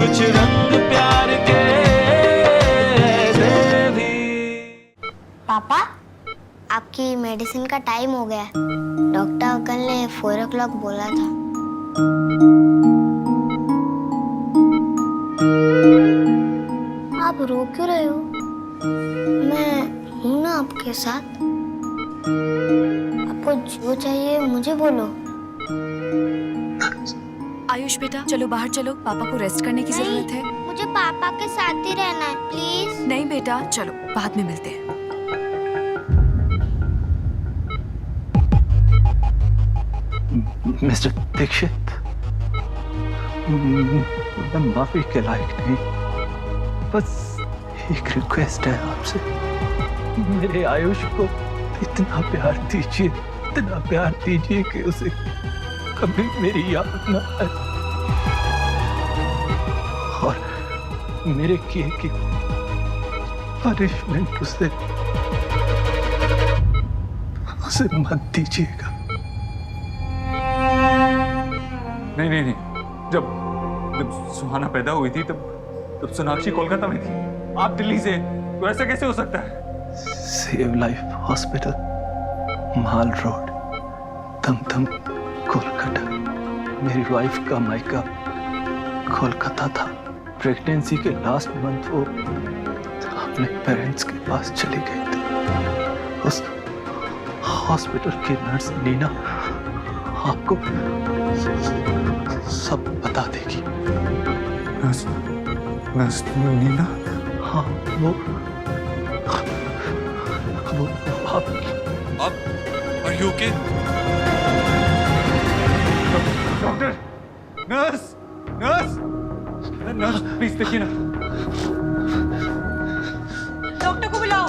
कुछ रंग प्यार के ऐसे भी। पापा, आपकी मेडिसिन का टाइम हो गया है। डॉक्टर अंकल ने 4 o'clock बोला था। आप रो क्यों रहे हो? मैं हूं ना आपके साथ। आपको जो चाहिए मुझे बोलो। आयुष बेटा, चलो बाहर चलो, पापा को रेस्ट करने की जरूरत है। मुझे पापा के साथ ही रहना है, प्लीज। नहीं बेटा, चलो बाद में मिलते हैं। मिस्टर दीक्षित, मैं माफी के लायक नहीं, बस एक रिक्वेस्ट है आपसे। मेरे आयुष को इतना प्यार दीजिए, इतना प्यार दीजिए कि उसे कभी मेरी याद न आए और मेरे किए की पनिशमेंट उसे मत दीजिएगा। नहीं नहीं नहीं, जब सुहाना पैदा हुई थी तब सोनाक्षी कोलकाता में थी, आप दिल्ली से, तो ऐसा कैसे हो सकता है? सेव लाइफ हॉस्पिटल, माल रोड, दमदम, कोलकाता। मेरी वाइफ का मायका कोलकाता था। प्रेगनेंसी के लास्ट मंथ वो अपने पेरेंट्स के पास चली गई थी। उस हॉस्पिटल की नर्स नीना आपको सब बता देगी। नर्स नीना? हाँ, वो आप Are you okay? Doctor, nurse, nurse, nurse, please देखिए ना। डॉक्टर को बुलाओ।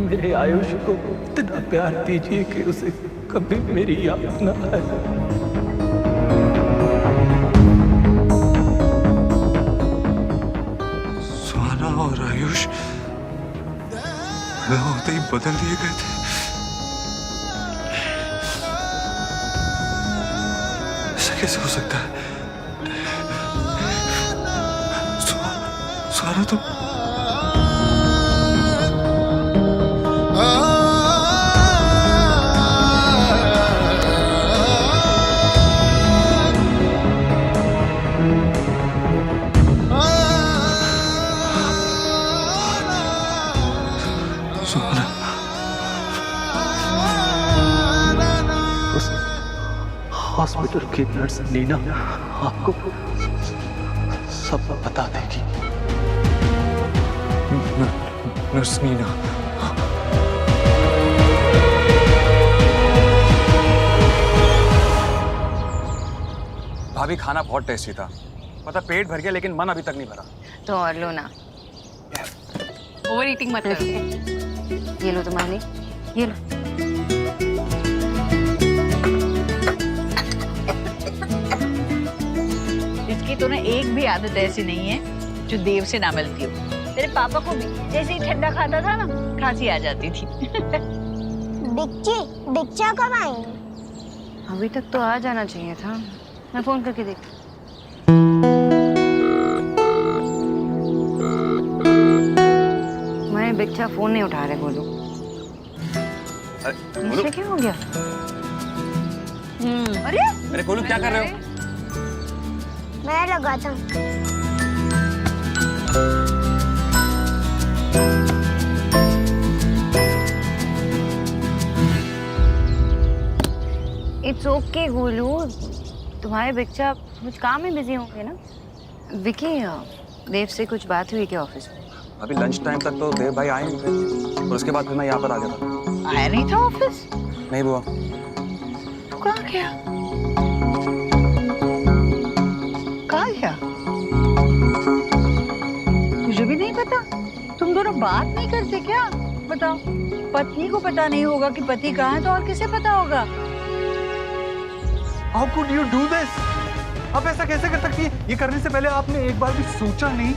मेरे आयुष को इतना प्यार दीजिए कि उसे कभी मेरी याद न आए। सुहाना और आयुष पैदा होते ही बदल दिए गए थे। ऐसा कैसे हो सकता है? सुहाना तो उस हॉस्पिटल की नर्स नीना आपको सब बता देगी। नर्स नीना? भाभी, खाना बहुत टेस्टी था। मतलब पेट भर गया लेकिन मन अभी तक नहीं भरा। तो और लो ना, ओवर ईटिंग मत करो। ये लो तुम्हारे लिए, ये लो। इसकी तो ना एक भी आदत ऐसी नहीं है जो देव से ना मिलती हो। तेरे पापा को भी जैसे ही ठंडा खाता था ना, खांसी आ जाती थी। दीक्षा कब आएंगे? अभी तक तो आ जाना चाहिए था। मैं फोन करके देखती। मैं बच्चा फोन नहीं उठा रहे। बोलो इसे क्या हो गया? अरे गोलू, क्या कर रहे हो? मैं लगाता हूँ। इट्स ओके गोलू, तुम्हारे बच्चा कुछ काम में बिजी होंगे ना। विकी, देव से कुछ बात हुई क्या ऑफिस में? अभी लंच टाइम तक तो देव भाई आए नहीं थे और उसके बाद फिर मैं यहाँ पर आ गया था। आया नहीं था ऑफिस? नहीं बुआ। तू कहाँ गया? कहाँ गया? मुझे भी नहीं पता। तुम दोनों बात नहीं करते क्या? बताओ, पत्नी को पता नहीं होगा कि पति कहाँ है तो और किसे पता होगा? How could you do this? आप ऐसा कैसे कर सकती है? ये करने से पहले आपने एक बार भी सोचा नहीं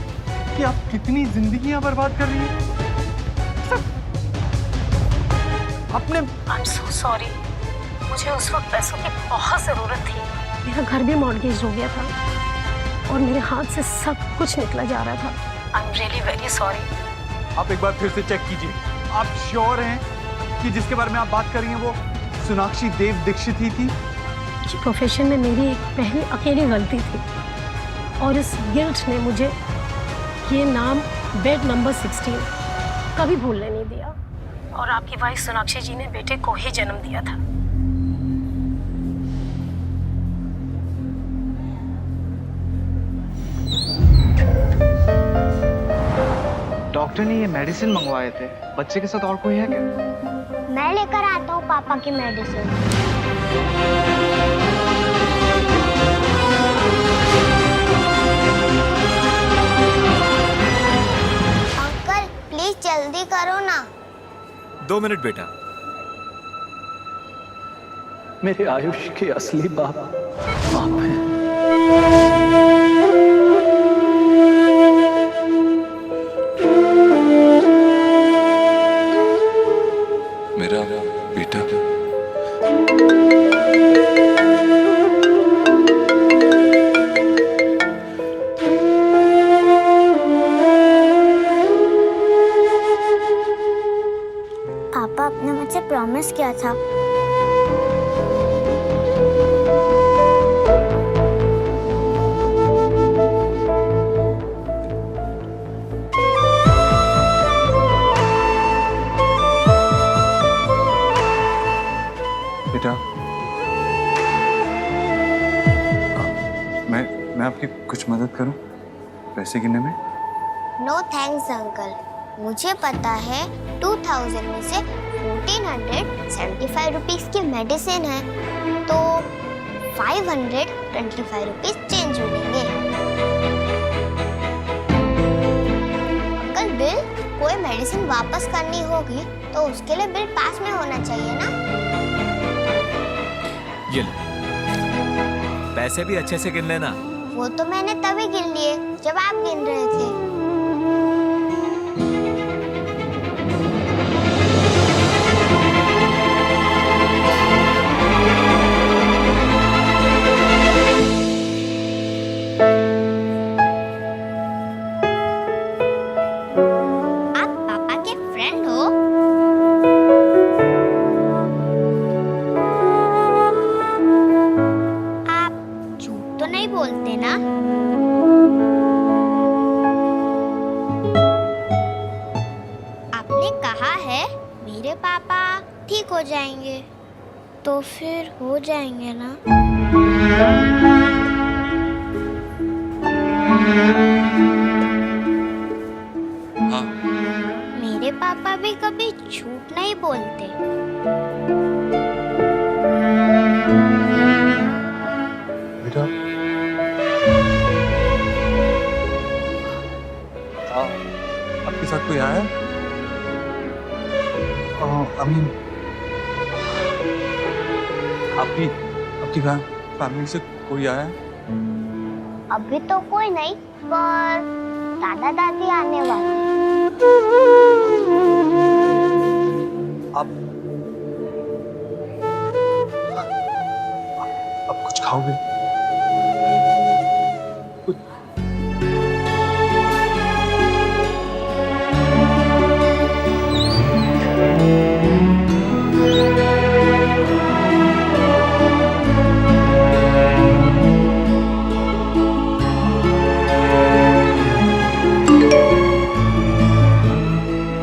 कि आप कितनी जिंदगियां बर्बाद कर रही हैं? आपने I'm so sorry. मुझे उस वक्त पैसों की बहुत जरूरत थी। मेरा घर भी मॉर्गेज हो गया था और मेरे हाथ से सब कुछ निकला जा रहा था। I'm really very sorry. आप एक बार फिर से चेक कीजिए। आप श्योर हैं कि जिसके बारे में आप बात कर रही हैं वो सोनाक्षी देव दीक्षित ही थी? ये प्रोफेशन में मेरी एक पहली अकेली गलती थी और इस गिल्ट ने मुझे ये नाम बेड नंबर 16 कभी भूलने नहीं दिया। और आपकी वाइफ सोनाक्षी जी ने बेटे को ही जन्म दिया था। डॉक्टर ने ये मेडिसिन मंगवाए थे। बच्चे के साथ और कोई है क्या? मैं लेकर आता हूँ पापा की मेडिसिन। अंकल प्लीज जल्दी करो ना। 2 मिनट बेटा। मेरे आयुष के असली बाप आप हैं। मेरा बेटा पापा आपने मुझसे प्रॉमिस किया था। बेटा, मैं आपकी कुछ मदद करूं पैसे गिनने में? नो थैंक्स अंकल, मुझे पता है 2000 में से 1475 रुपीस की मेडिसिन है तो 525 रुपीस चेंज हो जाएंगे। अंकल बिल कोई मेडिसिन वापस करनी होगी तो उसके लिए बिल पास में होना चाहिए ना। ये लो, पैसे भी अच्छे से गिन लेना। वो तो मैंने तभी गिन लिए जब आप गिन रहे थे। आप पापा के फ्रेंड हो? आप झूठ तो नहीं बोलते ना? आपने कहा है मेरे पापा ठीक हो जाएंगे तो फिर हो जाएंगे ना? हाँ, मेरे पापा भी कभी झूठ नहीं बोलते। बेटा, आपके साथ कोई आया है? अमीन, आपकी फैमिली से कोई आया है? अभी तो कोई नहीं, पर दादा दादी आने वाले। आप कुछ खाओगे?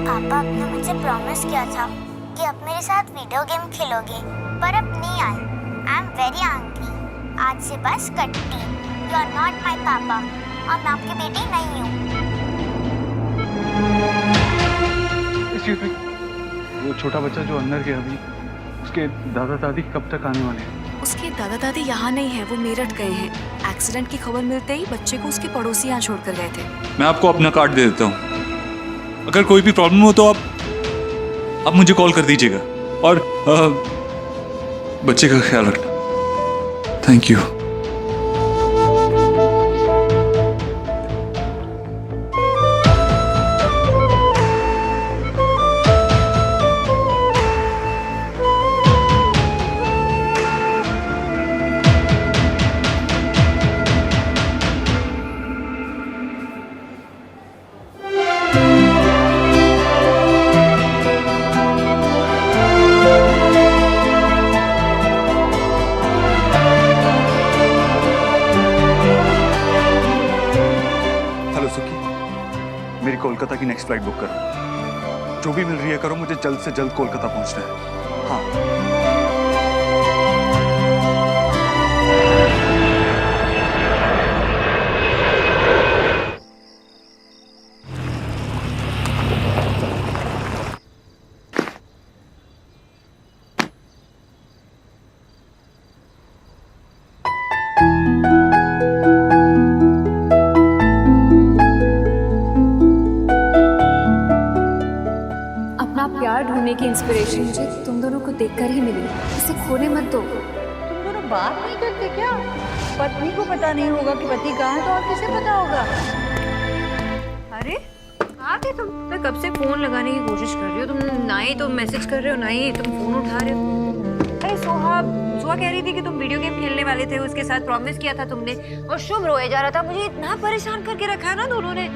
पापा आपने मुझे प्रॉमिस किया था कि आप मेरे साथ वीडियो गेम खेलोगे, पर अब नहीं आए। I am very angry. आज से बस कट्टी। यू आर नॉट माई पापा और मैं आपकी बेटी नहीं हूँ। Excuse me, वो छोटा बच्चा जो अंदर गया अभी, उसके दादा दादी कब तक आने वाले हैं? उसके दादा दादी यहाँ नहीं है, वो मेरठ गए हैं। एक्सीडेंट की खबर मिलते ही बच्चे को उसके पड़ोसी यहाँ छोड़कर गए थे। मैं आपको अपना कार्ड दे देता हूँ, अगर कोई भी प्रॉब्लम हो तो आप मुझे कॉल कर दीजिएगा, और बच्चे का ख्याल रखना। Thank you. हेलो सुखी, मेरी कोलकाता की नेक्स्ट फ्लाइट बुक करो। जो भी मिल रही है करो, मुझे जल्द से जल्द कोलकाता पहुंचना है। हाँ। अपना प्यार ढूंढने की इंस्पिरेशन मुझे तुम दोनों को देखकर ही मिली। इसे खोने मत दो। तुम दोनों बात नहीं करते क्या? पत्नी को पता नहीं होगा कि पति कहाँ है तो और किसे पता होगा? अरे कहाँ थे तुम? मैं कब से फोन लगाने की कोशिश कर रही हो, तुम ना ही तुम मैसेज कर रहे हो ना ही तुम फोन उठा रहे हो। अरे सुहा कह रही थी कि तुम वीडियो गेम खेलने वाले थे, उसके साथ प्रॉमिस किया था तुमने, और शुभ रोए जा रहा था। मुझे इतना परेशान करके रखा है ना दोनों ने।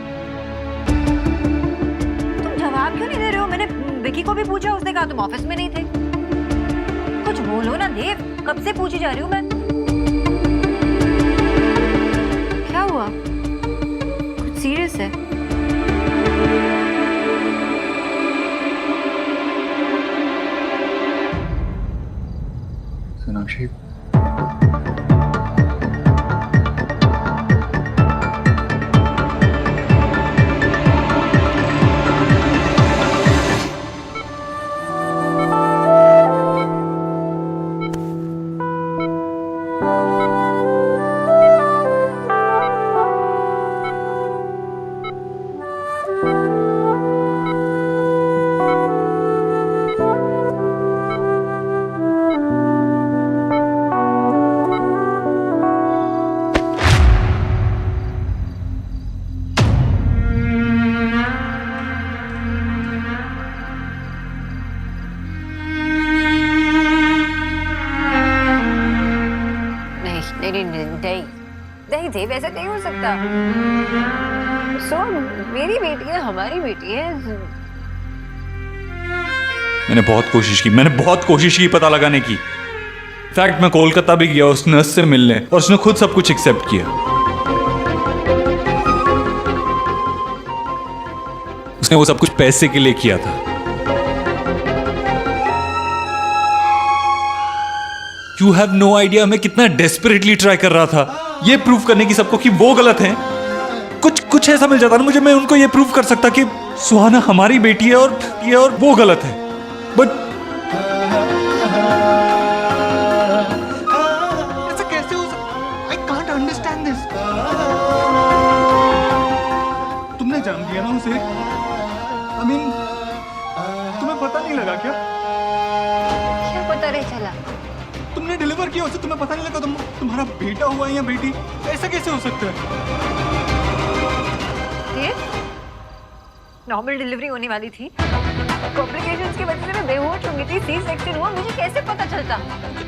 तुम जवाब क्यों नहीं दे रहे हो? मैंने विकी को भी पूछा, उसने कहा तुम ऑफिस में नहीं थे। कुछ बोलो ना देव, कब से पूछी जा रही हूँ मैं। क्या हुआ? कुछ सीरियस है? सोनाक्षी, नहीं देव, ऐसा नहीं हो सकता। मेरी बेटी है, हमारी बेटी है। मैंने बहुत कोशिश की पता लगाने की। इनफैक्ट मैं कोलकाता भी गया उस नर्स से मिलने, और उसने खुद सब कुछ एक्सेप्ट किया। उसने वो सब कुछ पैसे के लिए किया था। You have no idea मैं कितना डेस्परेटली ट्राई कर रहा था ये प्रूव करने की सबको कि वो गलत है। कुछ ऐसा मिल जाता ना मुझे, मैं उनको ये प्रूव कर सकता कि सुहाना हमारी बेटी है और वो गलत है। बट ऐसा कैसे हो सकता? I can't understand this. तुमने जान दिया ना उसे? I mean, तुम्हें पता नहीं लगा क्या? क्या पता नहीं चला? तुमने डिलीवर किया उसे, तुम्हें पता नहीं लगा तुम्हारा बेटा हुआ है या बेटी? ऐसा कैसे हो सकता है? नॉर्मल डिलीवरी होने वाली थी, कॉम्प्लिकेशंस की वजह से मैं बेहोश हो गई थी, सी सेक्शन हुआ, मुझे कैसे पता चलता?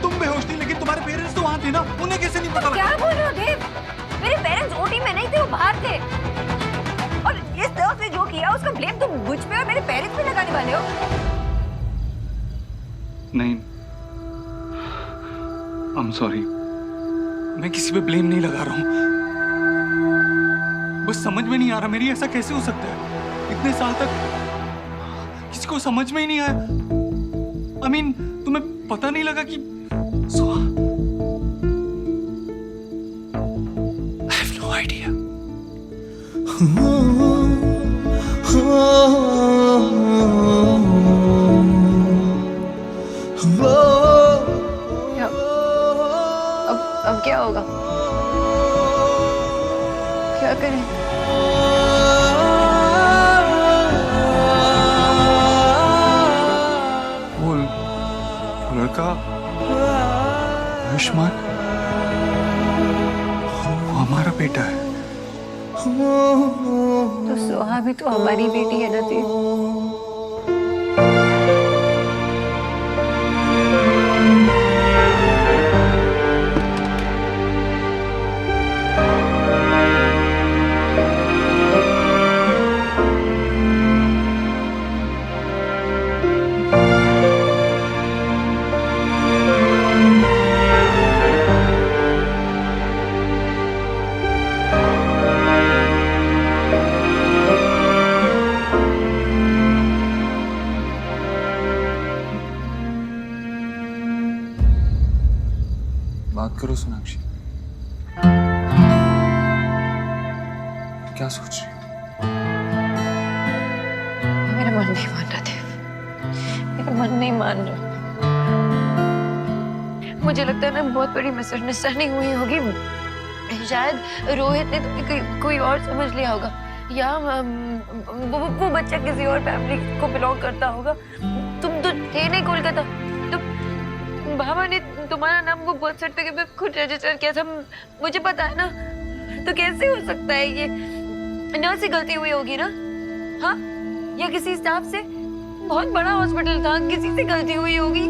तुम बेहोश थी लेकिन तुम्हारे पेरेंट्स तो वहाँ थे ना, उन्हें कैसे नहीं पता लगा? क्या बोल रहे हो देव? मेरे पेरेंट्स ओटी में नहीं थे, वो बाहर थे। और इस तरह से जो किया उसका ब्लेम तुम मुझ पे और मेरे पेरेंट्स पे लगाने वाले हो? नहीं, I'm sorry, मैं किसी पे ब्लेम नहीं लगा रहा हूँ। बस समझ में नहीं आ रहा मेरी, ऐसा कैसे हो सकता है? इतने साल तक किसी को समझ में ही नहीं आया। I mean, तुम्हें पता नहीं लगा कि I have no idea. होगा? क्या करें? वो लड़का आयुष्मान, वो हमारा बेटा है। तो सोहा भी तो हमारी बेटी है ना देव। बात करो सोनाक्षी, क्या सोच रही हो? मेरा मन नहीं मान रहा देव, मेरा मन नहीं मान रहा। मुझे लगता है ना बहुत बड़ी मिसअंडरस्टैंडिंग हुई होगी। शायद रोहित ने तो कोई और समझ लिया होगा, या वो बच्चा किसी और फैमिली को बिलोंग करता होगा। तुम तो थे नहीं कोलकाता, तुम बाबा ने तुम्हारा नाम वो बर्थ सर्टिफिकेट पे खुद रजिस्टर किया था, मुझे पता है ना। तो कैसे हो सकता है ये? नर्स से गलती हुई होगी ना? हाँ, या किसी स्टाफ से? बहुत बड़ा हॉस्पिटल था, किसी से गलती हुई होगी।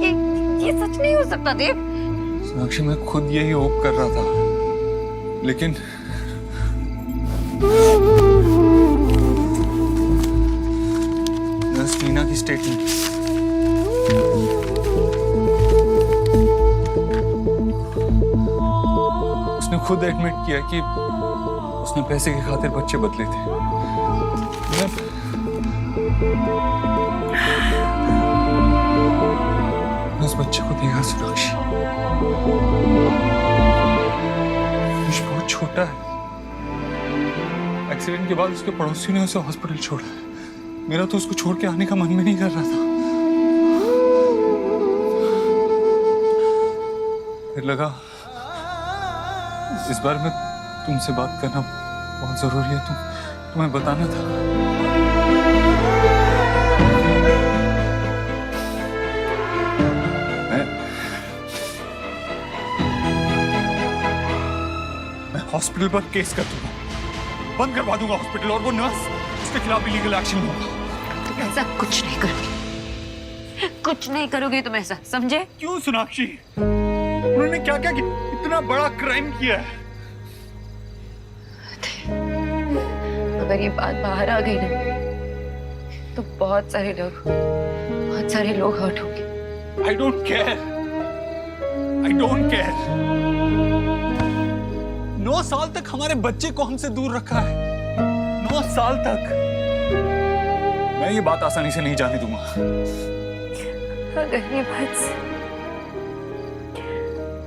ये सच नहीं हो सकता देव। सोनाक्षी, मैं खुद यही होप कर रहा था, लेकिन नर्स नीना की स्टेटमेंट, उसने खुद एडमिट किया कि उसने पैसे की खातिर बच्चे बदले थे। मैं उस बच्चे को देखा सोनाक्षी, बहुत छोटा है। एक्सीडेंट के बाद उसके पड़ोसी ने उसे हॉस्पिटल छोड़ा है। मेरा तो उसको छोड़ के आने का मन भी नहीं कर रहा था। फिर लगा इस बार में तुमसे बात करना बहुत जरूरी है, तुम्हें बताना था। मैं हॉस्पिटल पर केस कर दूंगा, बंद करवा दूंगा हॉस्पिटल, और वो नर्स, उसके खिलाफ लीगल एक्शन लूंगा। तुम ऐसा कुछ नहीं करोगे, कुछ नहीं करोगे तुम ऐसा, समझे? क्यों सोनाक्षी? उन्होंने क्या क्या इतना बड़ा क्राइम किया है? अगर ये बात बाहर आ गई ना, तो बहुत सारे लोग हर्ट होंगे। I don't care. I don't care. 9 साल तक हमारे बच्चे को हमसे दूर रखा है। 9 साल तक। मैं ये बात आसानी से नहीं जाने दूंगा। अगर ये बात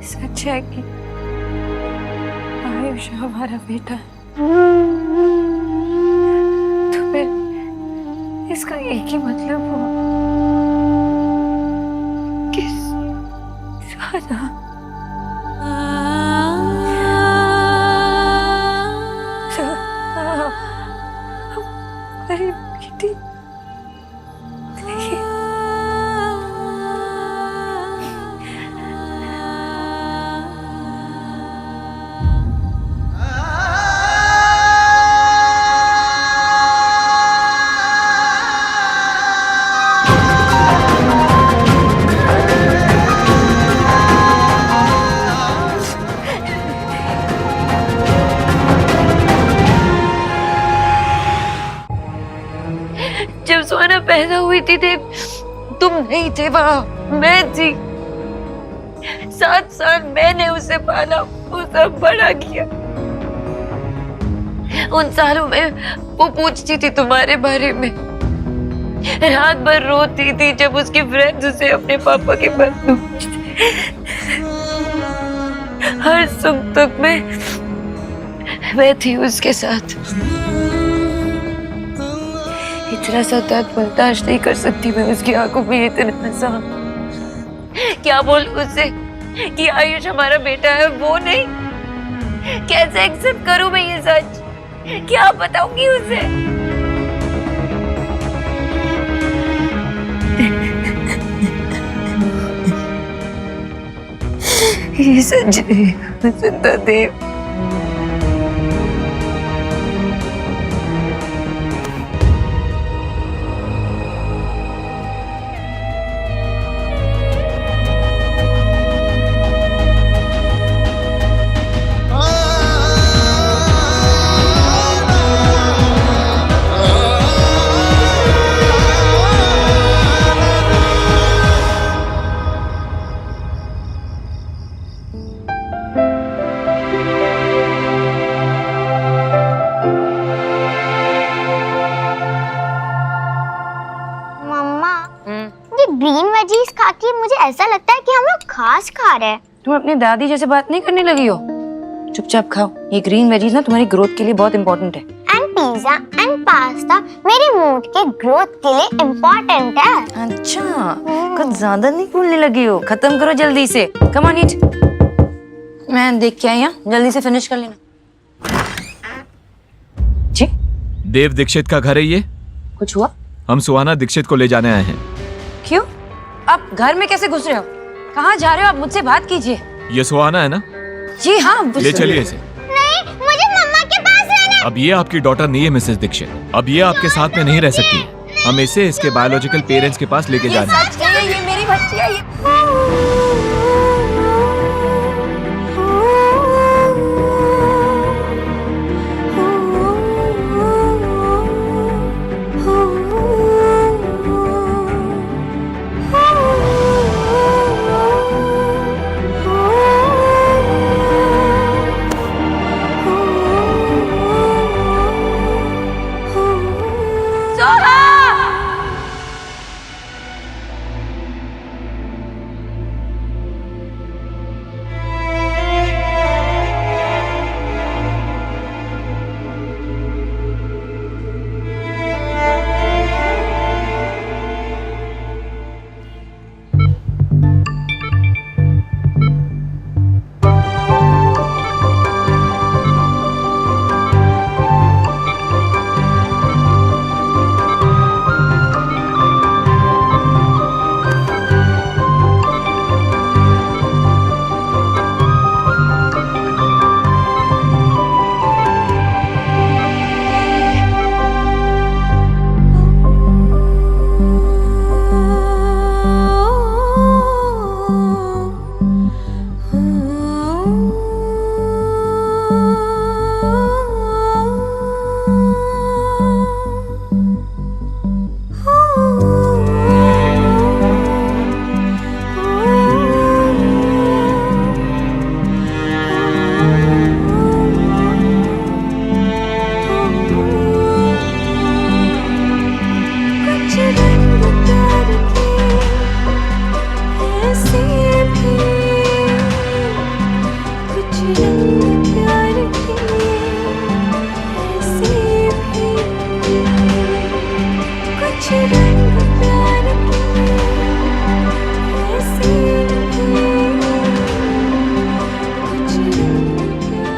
सच है कि आयुष हमारा बेटा है, तो फिर इसका एक ही मतलब हुआ कि सुहाना हमारी बेटी नहीं। जब सुहाना पैदा हुई थी तुम नहीं थे वहां, मैं थी। 7 साल मैंने उसे पाला, उसे बड़ा किया। उन सालों में वो पूछती थी तुम्हारे बारे में, रात भर रोती थी जब उसके फ्रेंड्स उसे अपने पापा के बारे में पूछते। हर सुख दुख में मैं थी उसके साथ। इतना सा दर्द बर्दाश्त नहीं कर सकती मैं उसकी आंखों में इतना सा। क्या बोल उससे कि आयुष हमारा बेटा है? वो नहीं, कैसे एक्सेप्ट करूं मैं ये सच? क्या बताऊंगी उसे? ये सच है जिंदा देव। ग्रीन वेजीज खा के मुझे ऐसा लगता है कि हम लोग घास खा रहे हैं। तुम अपनी दादी जैसे बात नहीं करने लगी हो? चुपचाप खाओ, ये ग्रीन वेजीज ना तुम्हारी ग्रोथ के लिए बहुत इंपॉर्टेंट है। एंड पिज्जा एंड पास्ता मेरे मूड के ग्रोथ के लिए इम्पोर्टेंट है। अच्छा, कुछ ज्यादा नहीं बोलने लगी हो? खत्म करो जल्दी से। कम ऑन ईट। मैं देख के आई हूं, जल्दी से फिनिश कर लेना। जी? देव दीक्षित का घर है ये? कुछ हुआ? हम सुहाना दीक्षित को ले जाने आए हैं। क्यों? आप घर में कैसे घुस रहे हो? कहाँ जा रहे हो आप? मुझसे बात कीजिए। ये सुहाना है ना? जी हाँ। ले चलिए इसे। नहीं, मुझे मम्मा के पास रहना। अब ये आपकी डॉटर नहीं है मिसेस दीक्षित। अब ये आपके साथ में नहीं रह सकती। हम इसे इसके बायोलॉजिकल पेरेंट्स के पास लेके जाना है। ये मेरी बच्ची है।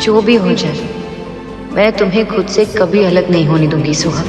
जो भी हो जाए, मैं तुम्हें खुद से कभी अलग नहीं होने दूंगी सुहा।